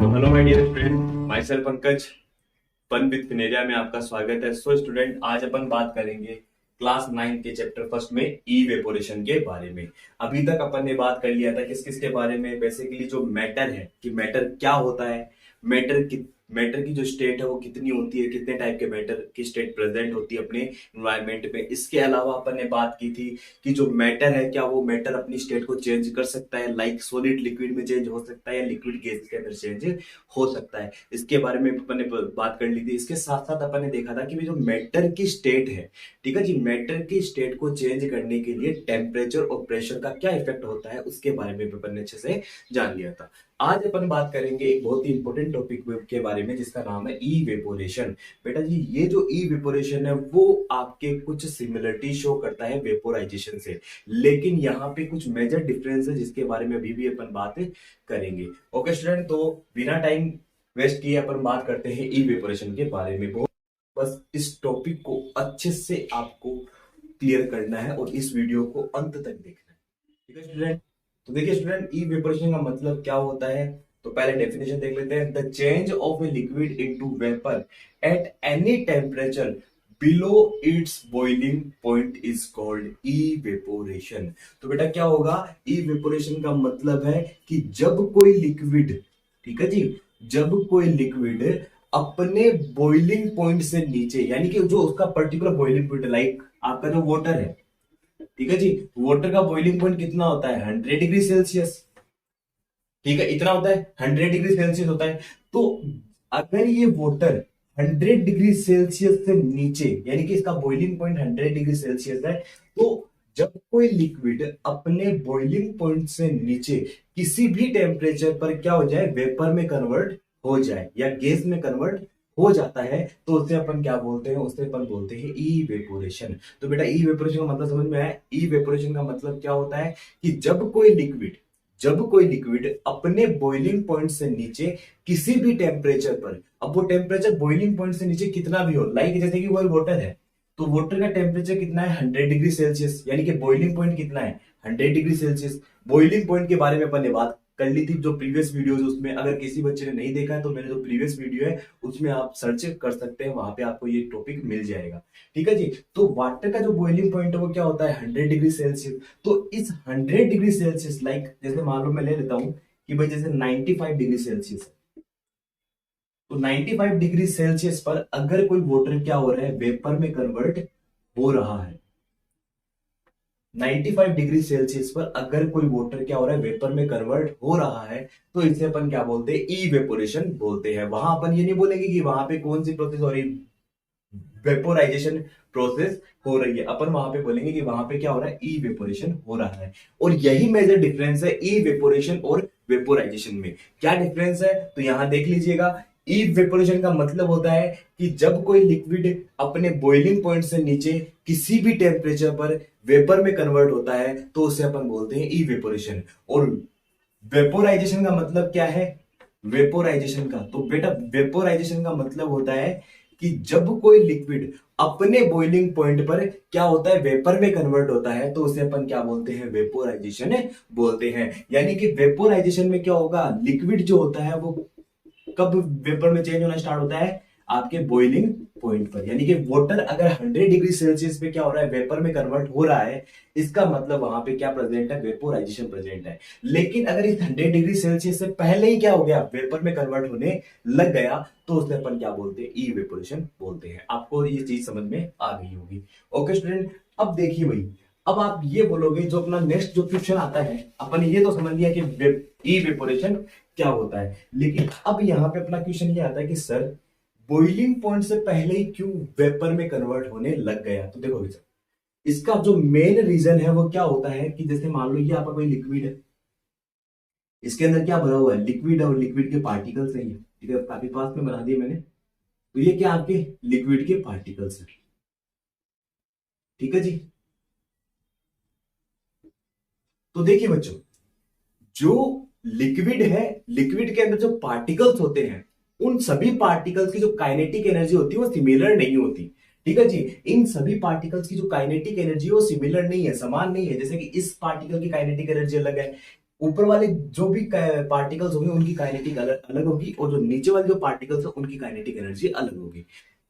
Hello my dear friend, my self Pankaj, fun with फिनेरिया में आपका स्वागत है। सो स्टूडेंट, आज अपन बात करेंगे क्लास 9 के चैप्टर फर्स्ट में इवेपोरेशन के बारे में। अभी तक अपन ने बात कर लिया था किस किस के बारे में। बेसिकली जो मैटर है कि मैटर क्या होता है, मैटर की जो स्टेट है वो कितनी होती है, कितने टाइप के मैटर की स्टेट प्रेजेंट होती है अपने एनवायरनमेंट में। इसके अलावा अपन ने बात की थी कि जो मैटर है क्या वो मैटर अपनी स्टेट को चेंज कर सकता है, लाइक सॉलिड लिक्विड में चेंज हो सकता है या लिक्विड गैस के अंदर चेंज हो सकता है। इसके बारे में अपन ने बात कर ली थी। इसके साथ साथ अपन ने देखा था कि जो मैटर की स्टेट है, ठीक है जी, मैटर की स्टेट को चेंज करने के लिए टेम्परेचर और प्रेशर का क्या इफेक्ट होता है उसके बारे में अपन ने अच्छे से जान लिया था। आज अपन बात करेंगे एक बहुत ही इंपॉर्टेंट टॉपिक के बारे में जिसका नाम है इवेपोरेशन। बेटा जी, ये जो इवेपोरेशन है वो आपके कुछ सिमिलरिटी शो करता है वेपोराइजेशन से, लेकिन यहाँ पे कुछ मेजर डिफरेंस है जिसके बारे में अभी भी अपन बात करेंगे। ओके स्टूडेंट, तो बिना टाइम वेस्ट किए अपन बात करते हैं इवेपोरेशन के बारे में। बस इस टॉपिक को अच्छे से आपको क्लियर करना है और इस वीडियो को अंत तक देखना है, ठीक है स्टूडेंट। तो देखिए स्टूडेंट, इवेपोरेशन का मतलब क्या होता है, तो पहले डेफिनेशन देख लेते हैं। The change of a liquid into vapour at any temperature below it's boiling point is called evaporation. तो बेटा क्या होगा, इवेपोरेशन का मतलब है कि जब कोई लिक्विड, ठीक है जी, जब कोई लिक्विड अपने बॉइलिंग पॉइंट से नीचे, यानी कि जो उसका पर्टिकुलर बॉइलिंग पॉइंट, लाइक आपका जो वाटर है, ठीक है जी, वाटर का बॉइलिंग पॉइंट कितना होता है 100 डिग्री सेल्सियस, ठीक है, इतना होता है 100 डिग्री सेल्सियस होता है। तो अगर ये वाटर 100 डिग्री सेल्सियस से नीचे, यानी कि इसका बॉइलिंग पॉइंट 100 डिग्री सेल्सियस है, तो जब कोई लिक्विड अपने बॉइलिंग पॉइंट से नीचे किसी भी टेम्परेचर पर क्या हो जाए, वेपर में कन्वर्ट हो जाए या गैस में कन्वर्ट हो जाता है, तो उसे अपन क्या बोलते हैं, उसे अपन बोलते हैं इवेपोरेशन। तो बेटा इवेपोरेशन का मतलब समझ में आया। इवेपोरेशन का मतलब क्या होता है कि जब कोई लिक्विड अपने बॉइलिंग पॉइंट से नीचे किसी भी टेम्परेचर पर, अब वो टेम्परेचर बॉइलिंग पॉइंट से नीचे कितना भी हो, लाइक जैसे कि वो वाटर है, तो वाटर का टेम्परेचर कितना है 100 डिग्री सेल्सियस, यानी कि बॉइलिंग पॉइंट कितना है 100 डिग्री सेल्सियस। बॉइलिंग पॉइंट के बारे में अपन ने बात कर ली थी जो प्रीवियस वीडियोस, उसमें अगर किसी बच्चे ने नहीं देखा है तो मेरे जो प्रीवियस वीडियो है उसमें आप सर्च कर सकते हैं, वहां पे आपको ये टॉपिक मिल जाएगा, ठीक है जी। तो वाटर का जो बॉइलिंग पॉइंट है वो क्या होता है 100 डिग्री सेल्सियस। तो इस 100 डिग्री सेल्सियस, लाइक जैसे मान लो मैं ले लेता हूं कि भाई जैसे 95 डिग्री सेल्सियस है, तो 95 डिग्री सेल्सियस पर अगर कोई वाटर क्या हो रहा है, वेपर में कन्वर्ट हो रहा है। 95 डिग्री सेल्सियस पर अगर कोई वाटर क्या हो रहा है, वेपर में कन्वर्ट हो रहा है, तो इसे अपन क्या बोलते हैं, इवेपोरेशन बोलते हैं। वहां अपन ये नहीं बोलेंगे कि वहां पे कौन सी प्रोसेस हो रही, वेपोराइजेशन प्रोसेस हो रही है, अपन वहां पे बोलेंगे कि वहां पे क्या हो रहा है, इवेपोरेशन हो रहा है। और यही मेजर डिफरेंस है इवेपोरेशन और वेपोराइजेशन में। क्या डिफरेंस है, तो यहां देख लीजिएगा। इवेपोरेशन का मतलब होता है कि जब कोई लिक्विड अपने बॉइलिंग पॉइंट से नीचे किसी भी टेम्परेचर पर वेपर में कन्वर्ट होता है तो उसे अपन बोलते हैं इवेपोरेशन। और वेपोराइजेशन का मतलब क्या है, वेपोराइजेशन का, तो बेटा वेपोराइजेशन का मतलब होता है कि जब कोई लिक्विड अपने बॉइलिंग पॉइंट पर क्या होता है, वेपर में कन्वर्ट होता है, तो उसे अपन क्या बोलते हैं, वेपोराइजेशन बोलते हैं। यानी कि वेपोराइजेशन में क्या होगा, लिक्विड जो होता है वो कब वेपर में चेंज होना स्टार्ट होता है, आपके बॉइलिंग पॉइंट पर। यानी कि वाटर अगर 100 डिग्री सेल्सियस पे क्या हो रहा है, वेपर में कन्वर्ट हो रहा है, इसका मतलब वहां पे क्या प्रेजेंट है, वेपोराइजेशन प्रेजेंट है। लेकिन अगर इस 100 डिग्री सेल्सियस से पहले ही क्या हो गया, वेपर में कन्वर्ट होने लग गया, तो उसे अपन क्या बोलते हैं, इवेपोरेशन बोलते हैं। आपको ये चीज समझ में आ गई होगी। ओके स्टूडेंट, अब देखिए भाई, अब आप ये बोलोगे जो अपना नेक्स्ट जो क्वेश्चन आता है, अपन ये तो समझ लिया कि इवेपोरेशन क्या होता है, लेकिन अब यहां पे अपना क्वेश्चन ये आता है कि सर बॉइलिंग पॉइंट से पहले ही क्यों वेपर में कन्वर्ट होने लग गया। तो देखो सर, इसका जो मेन रीजन है वो क्या होता है कि जैसे मान लो ये आपका कोई लिक्विड है, इसके अंदर क्या भरा हुआ है, लिक्विड है, और लिक्विड के पार्टिकल्स है, ठीक है, काफी पास में बना दिए मैंने, तो ये क्या आपके लिक्विड के पार्टिकल्स है, ठीक है जी। तो देखिए बच्चों, जो लिक्विड है, लिक्विड के अंदर जो पार्टिकल्स होते हैं, उन सभी पार्टिकल्स की जो काइनेटिक एनर्जी होती है वो सिमिलर नहीं होती, ठीक है जी। इन सभी पार्टिकल्स की जो काइनेटिक एनर्जी है वो सिमिलर नहीं है, समान नहीं है। जैसे कि इस पार्टिकल की काइनेटिक एनर्जी अलग है, ऊपर वाले जो भी पार्टिकल्स होंगे उनकी काइनेटिक अलग अलग होगी, और जो नीचे वाले जो पार्टिकल्स है उनकी काइनेटिक एनर्जी अलग होगी।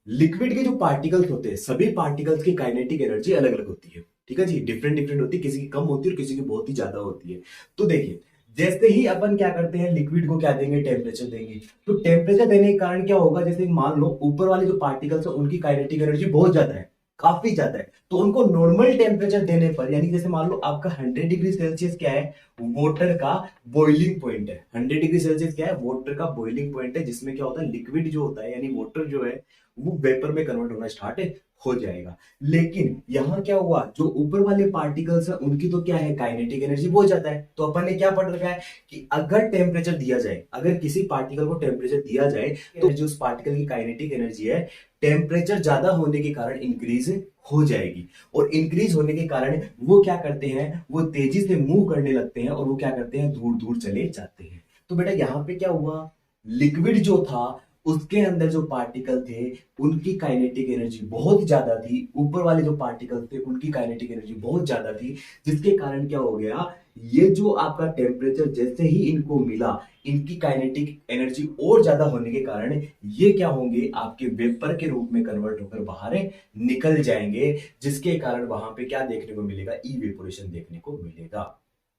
लिक्विड के जो पार्टिकल्स होते हैं सभी पार्टिकल्स की काइनेटिक एनर्जी अलग अलग होती है, ठीक है जी, डिफरेंट डिफरेंट होती है, किसी की कम होती है और किसी की बहुत ही ज्यादा होती है। तो देखिए, जैसे ही अपन क्या करते हैं, लिक्विड को क्या देंगे, टेम्परेचर देंगे, तो टेम्परेचर देने के कारण क्या होगा, जैसे मान लो ऊपर वाले जो पार्टिकल्स है उनकी काइनेटिक एनर्जी बहुत ज्यादा है, काफी ज्यादा है, तो उनको नॉर्मल टेम्परेचर देने पर, यानी जैसे मान लो आपका 100 डिग्री सेल्सियस क्या है, वाटर का बॉइलिंग पॉइंट है। 100 डिग्री सेल्सियस क्या है, वाटर का बॉइलिंग पॉइंट है, जिसमें क्या होता है, लिक्विड जो होता है यानी वाटर जो है वो वेपर में कन्वर्ट होना स्टार्ट हो जाएगा। लेकिन यहां क्या हुआ, जो ऊपर वाले पार्टिकल्स है उनकी तो क्या है, काइनेटिक एनर्जी बहुत ज्यादा है। तो अपन ने क्या पढ़ रखा है कि अगर टेम्परेचर दिया जाए, अगर किसी पार्टिकल को टेम्परेचर दिया जाए, तो जो उस पार्टिकल की काइनेटिक एनर्जी है टेम्परेचर ज्यादा होने के कारण इंक्रीज हो जाएगी, और इंक्रीज होने के कारण वो क्या करते हैं, वो तेजी से मूव करने लगते हैं, और वो क्या करते हैं, दूर दूर चले जाते हैं। तो बेटा यहां पे क्या हुआ, लिक्विड जो था उसके अंदर जो पार्टिकल थे उनकी काइनेटिक एनर्जी बहुत ज्यादा थी, ऊपर वाले जो पार्टिकल थे उनकी काइनेटिक एनर्जी बहुत ज्यादा थी, जिसके कारण क्या हो गया, ये जो आपका टेम्परेचर जैसे ही इनको मिला, इनकी काइनेटिक एनर्जी और ज्यादा होने के कारण ये क्या होंगे, आपके वेपर के रूप में कन्वर्ट होकर बाहर निकल जाएंगे, जिसके कारण वहां पे क्या देखने को मिलेगा, इवेपोरेशन देखने को मिलेगा।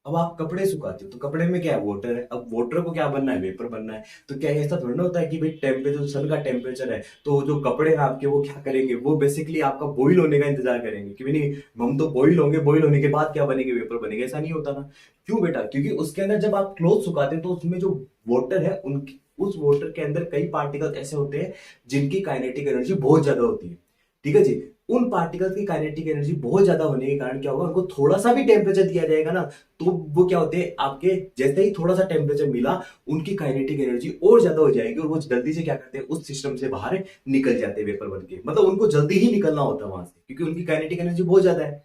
अब आप कपड़े सुखाते हो तो कपड़े में क्या है, वाटर है, अब वाटर को क्या बनना है, वेपर बनना है। तो क्या ऐसा थोड़ा ना होता है कि भाई टेम्परेचर, सन का टेम्परेचर है तो जो कपड़े हैं आपके वो क्या करेंगे, वो बेसिकली आपका बॉईल होने का इंतजार करेंगे कि नहीं, हम तो बॉईल होंगे, बॉईल होने के बाद क्या बनेंगे, वेपर बनेंगे। ऐसा नहीं होता ना। क्यों बेटा, क्योंकि उसके अंदर जब आप क्लोथ सुखाते हैं तो उसमें जो वाटर है उनकी, उस वाटर के अंदर कई पार्टिकल ऐसे होते हैं जिनकी काइनेटिक एनर्जी बहुत ज्यादा होती है, ठीक है जी। उन पार्टिकल्स की काइनेटिक एनर्जी बहुत ज्यादा होने के कारण क्या होगा, उनको थोड़ा सा भी टेम्परेचर दिया जाएगा ना, तो वो क्या होते हैं आपके, जैसे ही थोड़ा सा टेम्परेचर मिला उनकी काइनेटिक एनर्जी और ज्यादा हो जाएगी, और वो जल्दी से क्या करते हैं, उस सिस्टम से बाहर निकल जाते हैं वेपर बन के, मतलब उनको जल्दी ही निकलना होता है वहां से, क्योंकि उनकी काइनेटिक एनर्जी बहुत ज्यादा है।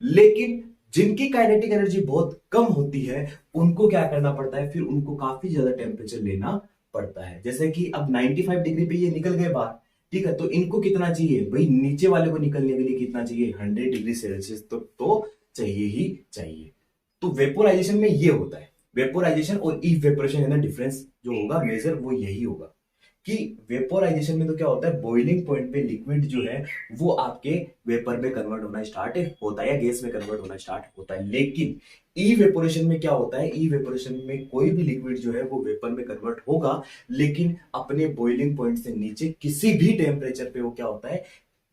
लेकिन जिनकी काइनेटिक एनर्जी बहुत कम होती है उनको क्या करना पड़ता है, फिर उनको काफी ज्यादा टेम्परेचर लेना पड़ता है। जैसे कि अब 95 डिग्री पे ये निकल गए बाहर, ठीक है, तो इनको कितना चाहिए भाई, नीचे वाले को निकलने के लिए कितना चाहिए, 100 डिग्री सेल्सियस तो चाहिए ही चाहिए। तो वेपोराइजेशन में ये होता है, वेपोराइजेशन और इवेपोरेशन है डिफरेंस जो होगा मेजर वो यही होगा कि वेपोराइजेशन में तो क्या होता है, बॉइलिंग पॉइंट पे लिक्विड जो है वो आपके वेपर में कन्वर्ट होना स्टार्ट होता है या गैस में कन्वर्ट होना स्टार्ट होता है। लेकिन इवेपोरेशन में क्या होता है, इवेपोरेशन में कोई भी लिक्विड जो है वो वेपर में कन्वर्ट होगा, लेकिन अपने बॉइलिंग पॉइंट से नीचे किसी भी टेम्परेचर पे वो क्या होता है,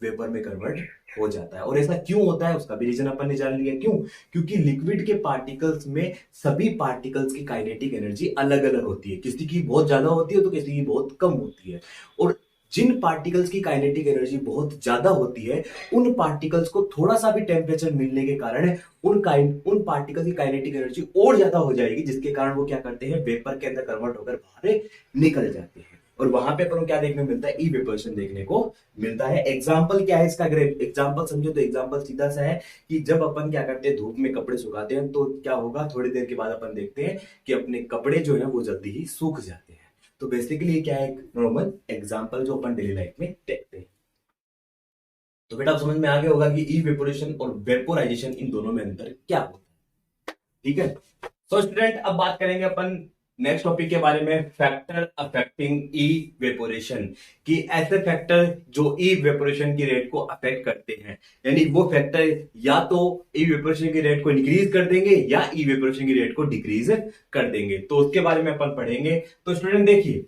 वेपर में कन्वर्ट हो जाता है। और ऐसा क्यों होता है उसका भी रीजन अपन ने जान लिया, क्यों, क्योंकि लिक्विड के पार्टिकल्स में सभी पार्टिकल्स की काइनेटिक एनर्जी अलग अलग होती है, किसी की बहुत ज्यादा होती है तो किसी की बहुत कम होती है। और जिन पार्टिकल्स की काइनेटिक एनर्जी बहुत ज्यादा होती है उन पार्टिकल्स को थोड़ा सा भी टेम्परेचर मिलने के कारण उन पार्टिकल्स की काइनेटिक एनर्जी और ज्यादा हो जाएगी, जिसके कारण वो क्या करते हैं, वेपर के अंदर कन्वर्ट होकर बाहर निकल जाते हैं। और वहां पे अपन को क्या देखने को मिलता है, इवेपोरेशन देखने को मिलता है। एग्जाम्पल क्या है इसका, अगर एग्जाम्पल समझो तो एग्जाम्पल सीधा सा है कि जब अपन क्या करते हैं, धूप में कपड़े सुखाते हैं तो क्या होगा, थोड़ी देर के बाद अपन देखते हैं कि अपने कपड़े जो है वो जल्दी ही सूख जाते हैं। तो बेसिकली क्या है, एक नॉर्मल एग्जाम्पल जो अपन डेली लाइफ में देखते हैं। तो बेटा आप समझ में आ गया होगा कि इवेपोरेशन और वेपोराइजेशन इन दोनों में अंतर क्या होता है, ठीक है। सो स्टूडेंट अब बात करेंगे अपन नेक्स्ट टॉपिक के बारे में, फैक्टर अफेक्टिंग इवेपोरेशन, कि ऐसे फैक्टर जो इवेपोरेशन की रेट को अफेक्ट करते हैं, यानी वो फैक्टर या तो इवेपोरेशन की रेट को इंक्रीज कर देंगे या इवेपोरेशन की रेट को डिक्रीज कर देंगे। तो उसके बारे में अपन पढ़ेंगे। तो स्टूडेंट देखिए,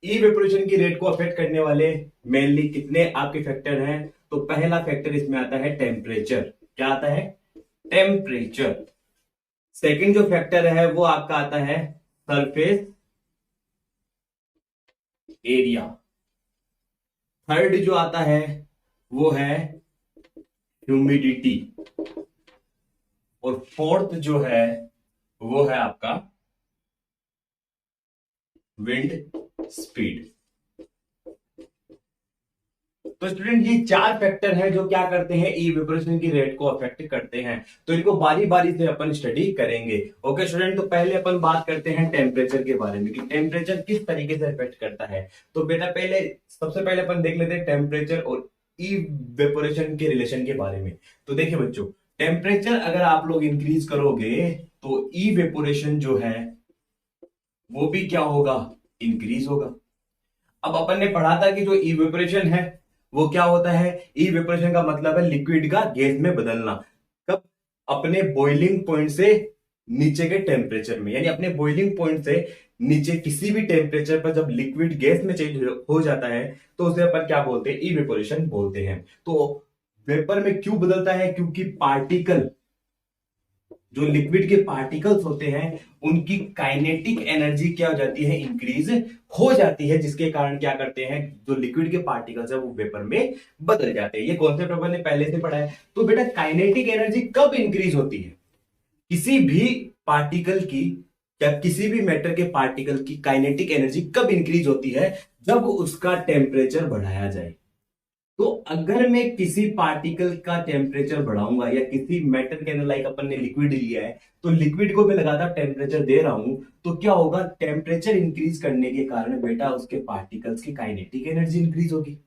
इवेपोरेशन की रेट को अफेक्ट करने वाले मेनली कितने आपके फैक्टर हैं। तो पहला फैक्टर इसमें आता है टेम्परेचर, क्या आता है, टेम्परेचर। सेकंड जो फैक्टर है वो आपका आता है सरफेस एरिया। थर्ड जो आता है वो है ह्यूमिडिटी। और फोर्थ जो है वो है आपका विंड स्पीड। तो स्टूडेंट ये चार फैक्टर हैं जो क्या करते हैं, इवेपोरेशन की रेट को अफेक्ट करते हैं। तो इनको बारी बारी से अपन स्टडी करेंगे। ओके स्टूडेंट, तो पहले अपन बात करते हैं टेम्परेचर के बारे में कि टेम्परेचर किस तरीके से अफेक्ट करता है। तो बेटा पहले सबसे पहले अपन देख लेते हैं टेम्परेचर और इवेपोरेशन के रिलेशन के बारे में। तो देखिए बच्चों, टेम्परेचर अगर आप लोग इंक्रीज करोगे तो इवेपोरेशन जो है वो भी क्या होगा, इंक्रीज होगा। अब अपन ने पढ़ा था कि जो इवेपोरेशन है वो क्या होता है, इवेपोरेशन का मतलब है लिक्विड का गैस में बदलना। कब, अपने बॉइलिंग पॉइंट से नीचे के टेम्परेचर में, यानी अपने बॉइलिंग पॉइंट से नीचे किसी भी टेम्परेचर पर जब लिक्विड गैस में चेंज हो जाता है तो उसे अपन क्या बोलते हैं, इवेपोरेशन बोलते हैं। तो वेपर में क्यों बदलता है, क्योंकि पार्टिकल, जो लिक्विड के पार्टिकल्स होते हैं उनकी काइनेटिक एनर्जी क्या हो जाती है, इंक्रीज हो जाती है, जिसके कारण क्या करते हैं, जो लिक्विड के पार्टिकल्स है वो वेपर में बदल जाते हैं। ये कॉन्सेप्ट अपन ने पहले से पढ़ा है। तो बेटा काइनेटिक एनर्जी कब इंक्रीज होती है, किसी भी पार्टिकल की या किसी भी मैटर के पार्टिकल की काइनेटिक एनर्जी कब इंक्रीज होती है, जब उसका टेम्परेचर बढ़ाया जाए। तो अगर मैं किसी पार्टिकल का टेम्परेचर बढ़ाऊंगा या किसी मैटर के अंदर, लाइक अपन ने लिक्विड लिया है तो लिक्विड को मैं लगातार टेम्परेचर दे रहा हूं, तो क्या होगा, टेम्परेचर इंक्रीज करने के कारण बेटा उसके पार्टिकल्स की काइनेटिक एनर्जी इंक्रीज होगी।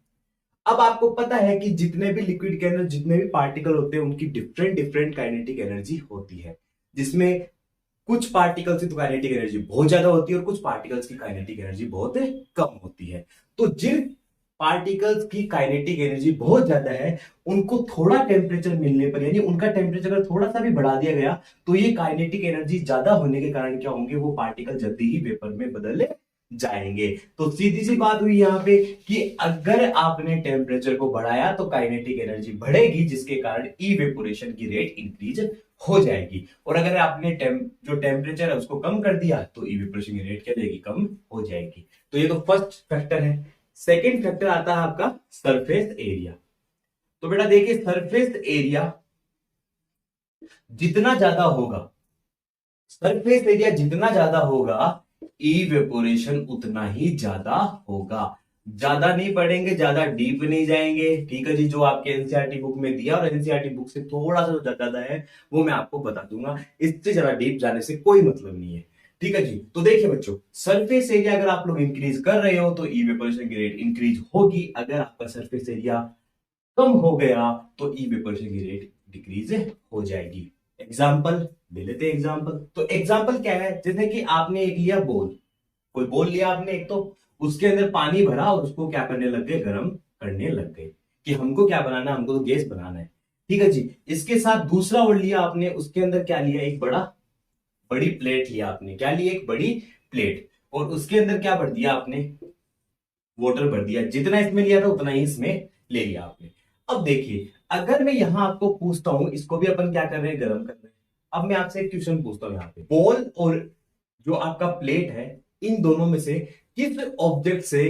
अब आपको पता है कि जितने भी लिक्विड के अंदर जितने भी पार्टिकल होते हैं उनकी डिफरेंट डिफरेंट काइनेटिक एनर्जी होती है, जिसमें कुछ पार्टिकल्स की तो काइनेटिक एनर्जी बहुत ज्यादा होती है और कुछ पार्टिकल्स की काइनेटिक एनर्जी बहुत कम होती है। तो जिन पार्टिकल्स की काइनेटिक एनर्जी बहुत ज्यादा है उनको थोड़ा टेम्परेचर मिलने पर, यानी उनका टेम्परेचर अगर थोड़ा सा भी बढ़ा दिया गया तो ये काइनेटिक एनर्जी ज्यादा होने के कारण क्या होंगे, वो पार्टिकल जल्दी ही वेपर में बदल जाएंगे। तो सीधी सी बात हुई यहां पे कि अगर आपने टेम्परेचर को बढ़ाया तो काइनेटिक एनर्जी बढ़ेगी, जिसके कारण इवेपोरेशन की रेट इंक्रीज हो जाएगी। और अगर आपने जो टेम्परेचर है उसको कम कर दिया तो इवेपोरेशन की रेट क्या जाएगी, कम हो जाएगी। तो ये तो फर्स्ट फैक्टर है। सेकेंड फैक्टर आता है आपका सरफेस एरिया। तो बेटा देखिए, सरफेस एरिया जितना ज्यादा होगा, सरफेस एरिया जितना ज्यादा होगा इवेपोरेशन उतना ही ज्यादा होगा। ज्यादा नहीं पढ़ेंगे, ज्यादा डीप नहीं जाएंगे, ठीक है जी। जो आपके एनसीईआरटी बुक में दिया और एनसीईआरटी बुक से थोड़ा सा ज्यादा है वो मैं आपको बता दूंगा, इससे ज्यादा डीप जाने से कोई मतलब नहीं है, ठीक है जी। तो देखिए बच्चों, सरफेस एरिया अगर आप लोग इंक्रीज कर रहे हो तो इवेपोरेशन की रेट इंक्रीज होगी, अगर आपका सरफेस एरिया कम हो गया तो इवेपोरेशन की रेट डिक्रीज हो जाएगी। एग्जाम्पल ले लेते हैं। एग्जाम्पल, तो एग्जाम्पल क्या है, जैसे कि आपने एक लिया बोल, कोई बोल लिया आपने एक, तो उसके अंदर पानी भरा और उसको क्या करने लग गए, गर्म करने लग गए कि हमको क्या बनाना है, हमको तो गैस बनाना है, ठीक है जी। इसके साथ दूसरा और लिया आपने, उसके अंदर क्या लिया, एक बड़ी प्लेट लिया आपने, क्या लिया, एक बड़ी प्लेट, और उसके अंदर क्या भर दिया आपने, वाटर भर दिया। जितना इसमें लिया था उतना ही इसमें ले लिया आपने। अब देखिए, अगर मैं यहां आपको पूछता हूं, इसको भी अपन क्या कर रहे हैं, गर्म कर रहे हैं। अब मैं आपसे एक क्वेश्चन पूछता हूं, यहाँ पे बॉल और जो आपका प्लेट है, इन दोनों में से किस ऑब्जेक्ट से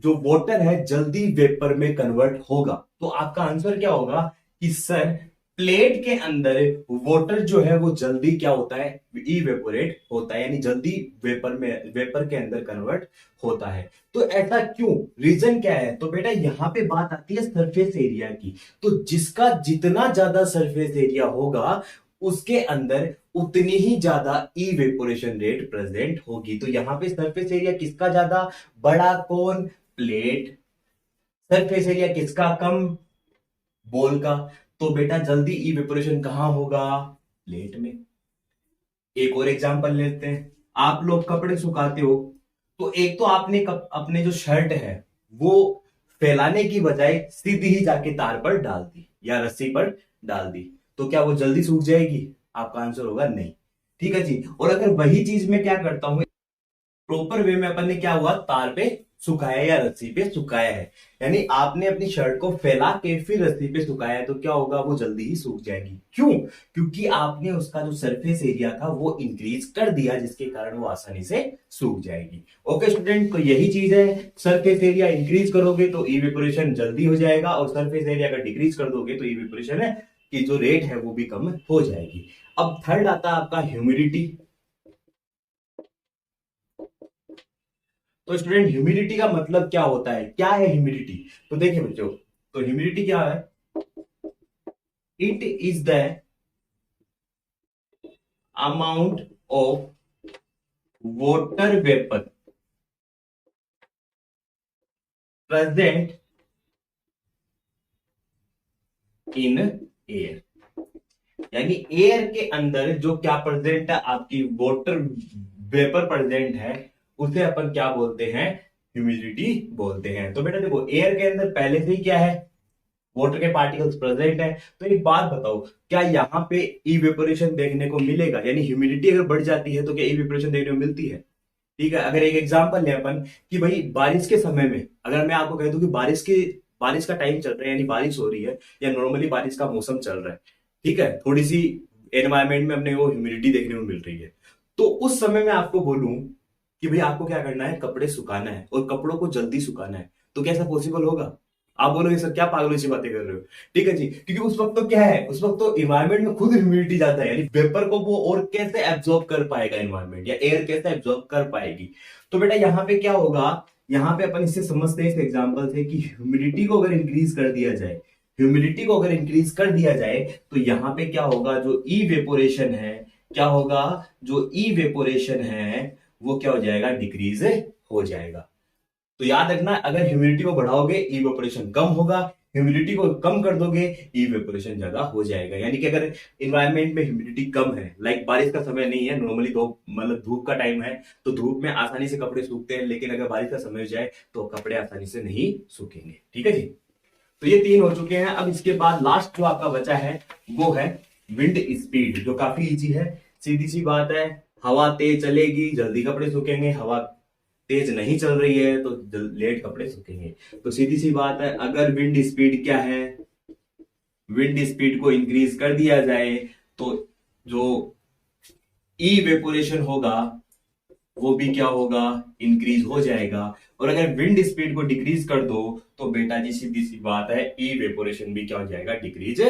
जो वाटर है जल्दी वेपर में कन्वर्ट होगा। तो आपका आंसर क्या होगा कि सर, प्लेट के अंदर वाटर जो है वो जल्दी क्या होता है, इवेपोरेट होता है, यानी जल्दी वेपर के अंदर कन्वर्ट होता है। तो ऐसा क्यों, रीजन क्या है, तो बेटा यहां पे बात आती है सरफेस एरिया की। तो जिसका जितना ज्यादा सरफेस एरिया होगा उसके अंदर उतनी ही ज्यादा इवेपोरेशन रेट प्रेजेंट होगी। तो यहां पे सरफेस एरिया किसका ज्यादा, बड़ा कौन, प्लेट। सरफेस एरिया किसका कम, बॉल का। तो बेटा जल्दी इवेपोरेशन कहां होगा, प्लेट में। एक और एग्जांपल लेते हैं, आप लोग कपड़े सुखाते हो, तो एक तो आपने अपने जो शर्ट है वो फैलाने की बजाय सीधी ही जाके तार पर डाल दी या रस्सी पर डाल दी, तो क्या वो जल्दी सूख जाएगी, आपका आंसर होगा नहीं, ठीक है जी। और अगर वही चीज मैं क्या करता हूं, प्रॉपर वे में अपन ने क्या हुआ, तार पे सुखाया या रस्सी पे सुखाया है, यानी आपने अपनी शर्ट को फैला के फिर रस्सी पे सुखाया है, तो क्या होगा, वो जल्दी ही सूख जाएगी। क्यों, क्योंकि आपने उसका जो सरफेस एरिया था वो इंक्रीज कर दिया, जिसके कारण वो आसानी से सूख जाएगी। ओके स्टूडेंट, तो यही चीज है, सरफेस एरिया इंक्रीज करोगे तो इवेपोरेशन जल्दी हो जाएगा, और सरफेस एरिया अगर डिक्रीज कर दोगे तो इवेपोरेशन है की जो रेट है वो भी कम हो जाएगी। अब थर्ड आता है आपका ह्यूमिडिटी। तो स्टूडेंट, ह्यूमिडिटी का मतलब क्या होता है, क्या है ह्यूमिडिटी। तो देखिए बच्चों, तो ह्यूमिडिटी क्या है, it is the amount of water vapour present in air. यानी एयर के अंदर जो क्या प्रेजेंट है, आपकी वाटर वेपर प्रेजेंट है, उसे अपन क्या बोलते हैं, ह्यूमिडिटी बोलते हैं। तो बेटा देखो, एयर के अंदर पहले से ही क्या है, वाटर के पार्टिकल्स प्रेजेंट है। तो एक बात बताओ, क्या यहाँ पे इवेपोरेशन देखने को मिलेगा? यानी ह्यूमिडिटी अगर बढ़ जाती है तो क्या इवेपोरेशन देखने को मिलती है? ठीक है, अगर एक एग्जांपल ले अपन कि भाई बारिश के समय में अगर मैं आपको कह दूं कि बारिश का टाइम चल रहा है, यानी बारिश हो रही है, या नॉर्मली बारिश का मौसम चल रहा है, ठीक है, थोड़ी सी एनवायरमेंट में अपने वो ह्यूमिडिटी देखने को मिल रही है, तो उस समय में आपको बोलूं कि भाई आपको क्या करना है, कपड़े सुखाना है और कपड़ों को जल्दी सुखाना है, तो क्या ऐसा पॉसिबल होगा? आप बोलोगे सर क्या पागलों सी बातें कर रहे हो। ठीक है जी, क्योंकि उस वक्त तो क्या है, उस वक्त तो इन्वायरमेंट में खुद ह्यूमिडिटी जाता है, यानी वेपर को वो और कैसे एब्जॉर्ब कर पाएगा इन्वायरमेंट, या एयर कैसे एब्जॉर्ब कर पाएगी। तो बेटा यहाँ पे क्या होगा, यहाँ पे अपन इससे समझते हैं इस एग्जाम्पल से कि ह्यूमिडिटी को अगर इंक्रीज कर दिया जाए, ह्यूमिडिटी को अगर इंक्रीज कर दिया जाए तो यहाँ पे क्या होगा, जो इवेपोरेशन है, क्या होगा, जो इवेपोरेशन है वो क्या हो जाएगा, डिक्रीज हो जाएगा। तो याद रखना, अगर ह्यूमिडिटी को बढ़ाओगे इवेपोरेशन कम होगा, ह्यूमिडिटी को कम कर दोगे इवेपोरेशन ज्यादा हो जाएगा। यानी कि अगर इन्वायरमेंट में ह्यूमिडिटी कम है, लाइक बारिश का समय नहीं है, नॉर्मली तो मतलब धूप का टाइम है, तो धूप में आसानी से कपड़े सूखते हैं, लेकिन अगर बारिश का समय हो जाए तो कपड़े आसानी से नहीं सूखेंगे। ठीक है जी, तो ये 3 हो चुके हैं। अब इसके बाद लास्ट जो आपका बचा है वो है विंड स्पीड, जो काफी इजी है, सीधी सी बात है, हवा तेज चलेगी जल्दी कपड़े सूखेंगे, हवा तेज नहीं चल रही है तो लेट कपड़े सूखेंगे। तो सीधी सी बात है, अगर विंड स्पीड क्या है, विंड स्पीड को इंक्रीज कर दिया जाए तो जो इवेपोरेशन होगा वो भी क्या होगा, इंक्रीज हो जाएगा। और अगर विंड स्पीड को डिक्रीज कर दो तो बेटा जी सीधी सी बात है, इवेपोरेशन भी क्या हो जाएगा, डिक्रीज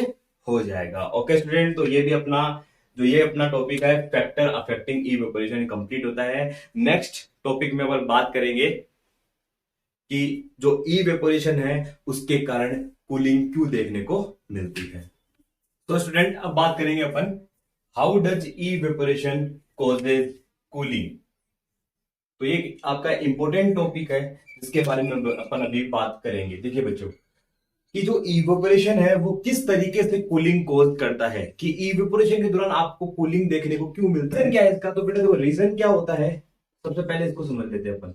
हो जाएगा। ओके स्टूडेंट, तो ये भी अपना जो ये अपना टॉपिक है फैक्टर अफेक्टिंग इवेपोरेशन कंप्लीट होता है। नेक्स्ट टॉपिक में अपन बात करेंगे कि जो इवेपोरेशन है उसके कारण कूलिंग क्यों देखने को मिलती है। तो स्टूडेंट अब बात करेंगे अपन, how does evaporation causes cooling. तो ये आपका इंपॉर्टेंट टॉपिक है जिसके बारे में अपन अभी बात करेंगे। देखिए बच्चों, कि जो इवेपोरेशन है वो किस तरीके से कूलिंग कॉज करता है, कि इवेपोरेशन के दौरान आपको कूलिंग देखने को क्यों मिलता है, क्या है इसका। तो बेटा देखो, रीजन क्या होता है, सबसे पहले इसको समझ लेते हैं अपन।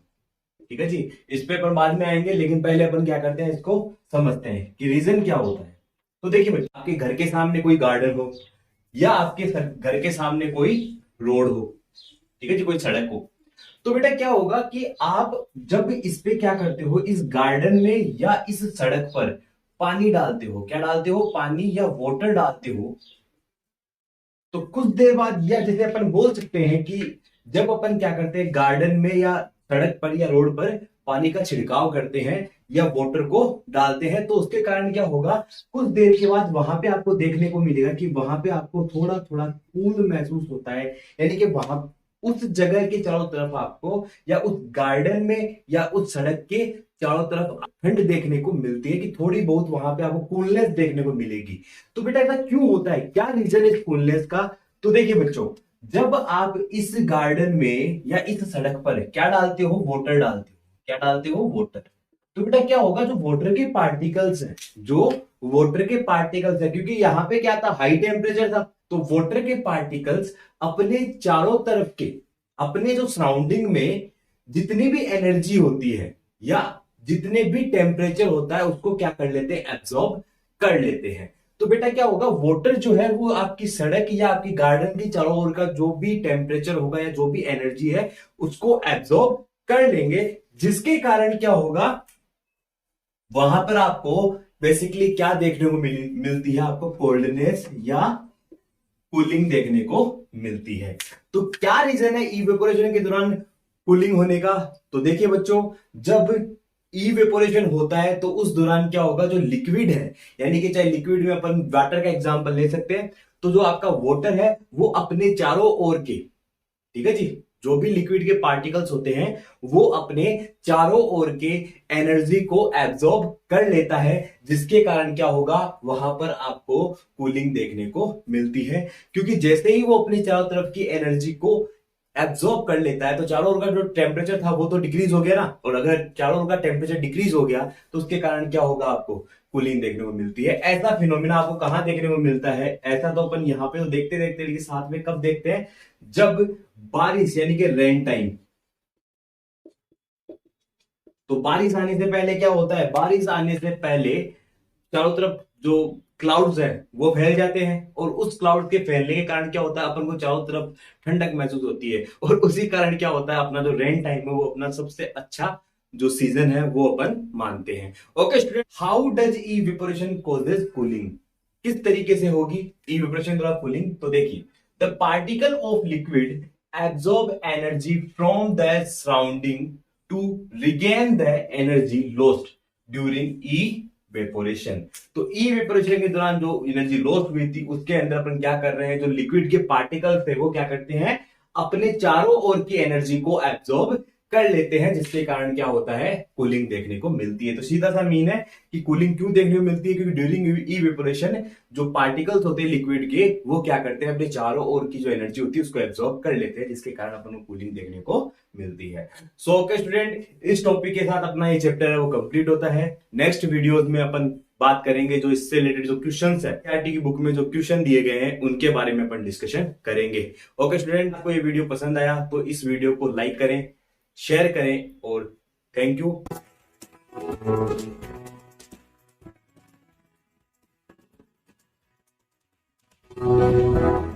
ठीक है जी, इस पे अपन बाद में आएंगे, लेकिन पहले अपन क्या करते हैं, इसको समझते हैं कि रीजन क्या होता है। तो देखिए बच्चों, आपके घर के सामने कोई गार्डन हो, या आपके घर के सामने कोई रोड हो, ठीक है जी, कोई सड़क हो, तो बेटा क्या होगा कि आप जब इस पे क्या करते हो, इस गार्डन में या इस सड़क पर पानी डालते हो, क्या डालते हो, पानी या वाटर डालते हो, तो कुछ देर बाद, या जैसे अपन बोल सकते हैं कि जब अपन क्या करते हैं, गार्डन में या सड़क पर या रोड पर पानी का छिड़काव करते हैं या वाटर को डालते हैं, तो उसके कारण क्या होगा, कुछ देर के बाद वहां पे आपको देखने को मिलेगा कि वहां पे आपको थोड़ा थोड़ा कूल महसूस होता है। यानी कि वहां उस जगह के चारों तरफ आपको, या उस गार्डन में या उस सड़क के चारों तरफ ठंड देखने को मिलती है, कि थोड़ी बहुत वहां पे आपको कूलनेस देखने को मिलेगी। तो बेटा ऐसा क्यों होता है, क्या रीजन है इस कूलनेस का। तो देखिए बच्चों, जब आप इस गार्डन में या इस सड़क पर क्या डालते हो, वाटर डालते हो, क्या डालते हो, वाटर, तो बेटा क्या होगा, जो वाटर के पार्टिकल्स हैं, जो वाटर के पार्टिकल्स है, क्योंकि यहां पे क्या था, हाई टेम्परेचर था, तो वाटर के पार्टिकल्स अपने चारों तरफ के, अपने जो सराउंडिंग में जितनी भी एनर्जी होती है या जितने भी टेम्परेचर होता है उसको क्या कर लेते हैं, एब्जॉर्ब कर लेते हैं। तो बेटा क्या होगा, वाटर जो है वो आपकी सड़क या आपकी गार्डन की चारों ओर का जो भी टेम्परेचर होगा या जो भी एनर्जी है उसको एब्जॉर्ब कर लेंगे, जिसके कारण क्या होगा, वहां पर आपको बेसिकली क्या देखने को मिलती है, आपको कोल्डनेस या कूलिंग देखने को मिलती है। तो क्या रीजन है इवेपोरेशन के दौरान कूलिंग होने का। तो देखिए बच्चों, जब इवेपोरेशन होता है तो उस दौरान क्या होगा, जो लिक्विड है, यानी कि चाहे लिक्विड में अपन वाटर का एग्जांपल ले सकते हैं, तो जो आपका वाटर है वो अपने चारों ओर के, ठीक है जी, जो भी लिक्विड के पार्टिकल्स होते हैं वो अपने चारों ओर के एनर्जी को एब्जॉर्ब कर लेता है, जिसके कारण क्या होगा, वहां पर आपको कूलिंग देखने को मिलती है। क्योंकि जैसे ही वो अपनी चारों तरफ की एनर्जी को एब्जॉर्ब कर लेता है तो चारों ओर का जो टेम्परेचर था वो तो डिक्रीज हो गया ना, और अगर चारों ओर का टेम्परेचर डिक्रीज हो गया तो उसके कारण क्या होगा, आपको कूलिंग देखने को मिलती है। ऐसा फिनोमिना आपको कहां देखने को मिलता है, ऐसा तो अपन यहां पे तो देखते देखते, लेकिन साथ में कब देखते हैं, जब बारिश यानी कि रेन टाइम। तो बारिश आने से पहले क्या होता है, बारिश आने से पहले चारों तरफ जो क्लाउड्स है वो फैल जाते हैं, और उस क्लाउड के फैलने के कारण क्या होता है, अपन को चारों तरफ ठंडक महसूस होती है, और उसी कारण क्या होता है, अपना जो रेन टाइम है वो अपना सबसे अच्छा जो सीजन है वो अपन मानते हैं। Okay student, how does evaporation causes cooling, किस तरीके से होगी इवेपोरेशन द्वारा कूलिंग। तो देखिए, the particle of liquid absorb energy from the surrounding to regain the energy lost during evaporation. तो इवेपोरेशन के दौरान जो एनर्जी लॉस्ट हुई थी उसके अंदर अपन क्या कर रहे हैं, जो लिक्विड के पार्टिकल्स थे वो क्या करते हैं, अपने चारों ओर की एनर्जी को एब्जॉर्ब कर लेते हैं, जिसके कारण क्या होता है, कूलिंग देखने को मिलती है। तो सीधा सा मीन है कि कूलिंग क्यों देखने को मिलती है, क्योंकि ड्यूरिंग इवेपोरेशन जो पार्टिकल्स होते हैं लिक्विड के वो क्या करते हैं, अपने चारों ओर की जो एनर्जी होती है उसको एब्जॉर्ब कर लेते हैं, जिसके कारण अपन को कूलिंग देखने को मिलती है। सो ओके स्टूडेंट, इस टॉपिक के साथ अपना ये चैप्टर है वो कंप्लीट होता है। नेक्स्ट वीडियोस में अपन बात करेंगे जो इससे रिलेटेड जो क्वेश्चंस है, एनसीईआरटी की बुक में जो क्वेश्चन दिए गए हैं उनके बारे में अपन डिस्कशन करेंगे। ओके स्टूडेंट, आपको ये वीडियो पसंद आया तो इस वीडियो को लाइक करें, शेयर करें, और थैंक यू।